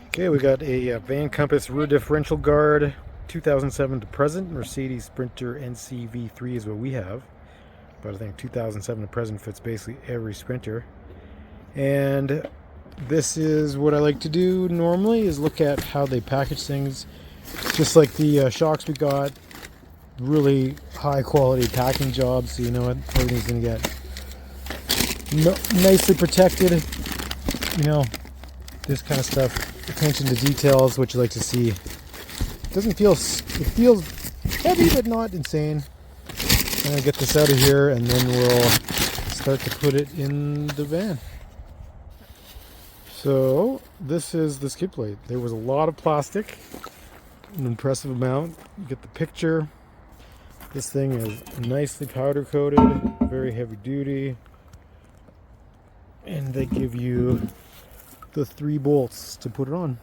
Okay, we got a Van Compass rear differential guard, 2007 to present. Mercedes Sprinter NCV3 is what we have, but I think 2007 to present fits basically every Sprinter. And this is what I like to do normally, is look at how they package things. Just like the shocks we got, really high quality packing jobs, so you know what, everything's gonna get nicely protected. You know, this kind of stuff. Attention to details, what you like to see. It doesn't feel, it feels heavy but not insane. I'm gonna get this out of here and then we'll start to put it in the van. So this is the skid plate. There was a lot of plastic, an impressive amount. You get the picture. This thing is nicely powder coated, very heavy duty, and they give you the 3 bolts to put it on.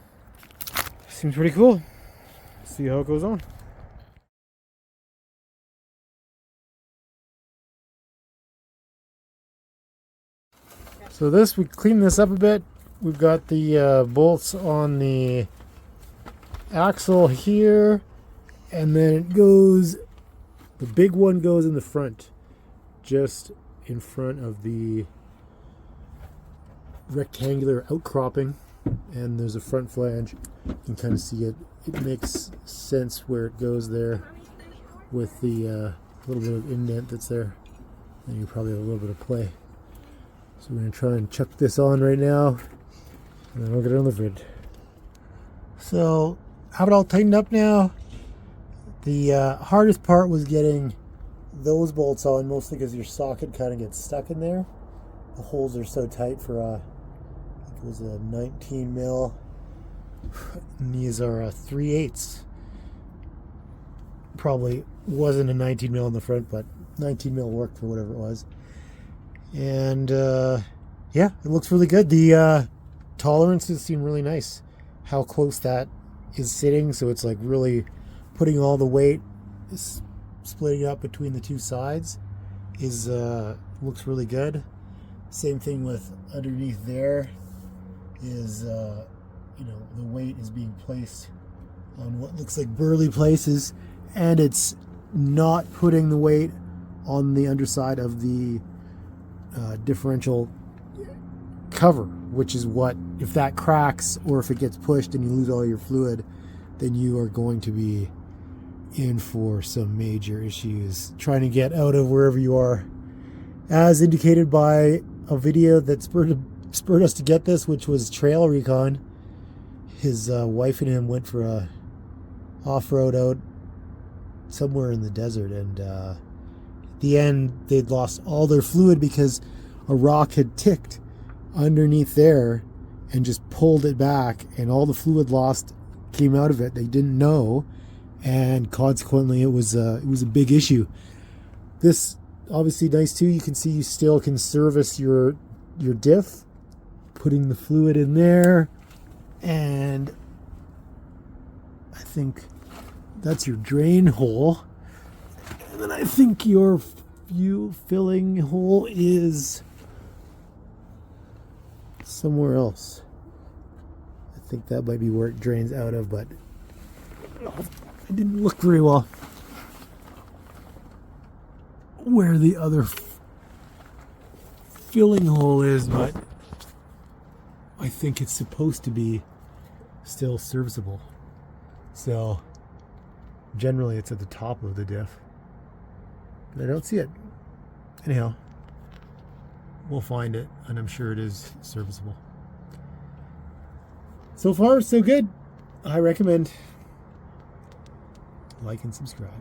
Seems pretty cool. See how it goes on. So we cleaned this up a bit. We've got the bolts on the axle here, and then it goes, the big one goes in the front, just in front of the rectangular outcropping, and there's a front flange. You can kind of see it. It makes sense where it goes there with the little bit of indent that's there, and you probably have a little bit of play. So we're going to try and chuck this on right now, and then we'll get it on the grid. So have it all tightened up now. The hardest part was getting those bolts on, mostly because your socket kind of gets stuck in there. The holes are so tight for I think it was a 19 mil. And these are 3/8. Probably wasn't a 19 mil in the front, but 19 mil worked for whatever it was. And yeah, it looks really good. The tolerances seem really nice. How close that is sitting, so it's like really putting all the weight, splitting up between the two sides, is looks really good. Same thing with underneath there, is you know, the weight is being placed on what looks like burly places, and it's not putting the weight on the underside of the differential cover, which is what, if that cracks or if it gets pushed and you lose all your fluid, then you are going to be in for some major issues trying to get out of wherever you are. As indicated by a video that spurred us to get this, which was Trail Recon. His wife and him went for a off-road out somewhere in the desert, and at the end they'd lost all their fluid because a rock had ticked underneath there and just pulled it back, and all the fluid lost came out of it. They didn't know, and consequently it was a big issue. This obviously nice too. You can see you still can service your diff, putting the fluid in there, and I think that's your drain hole, and then I think your fuel filling hole is somewhere else. I think that might be where it drains out of, but it didn't look very well where the other filling hole is, but I think it's supposed to be still serviceable. So generally it's at the top of the diff, but I don't see it. Anyhow, we'll find it, and I'm sure it is serviceable. So far, so good. I recommend. Like and subscribe.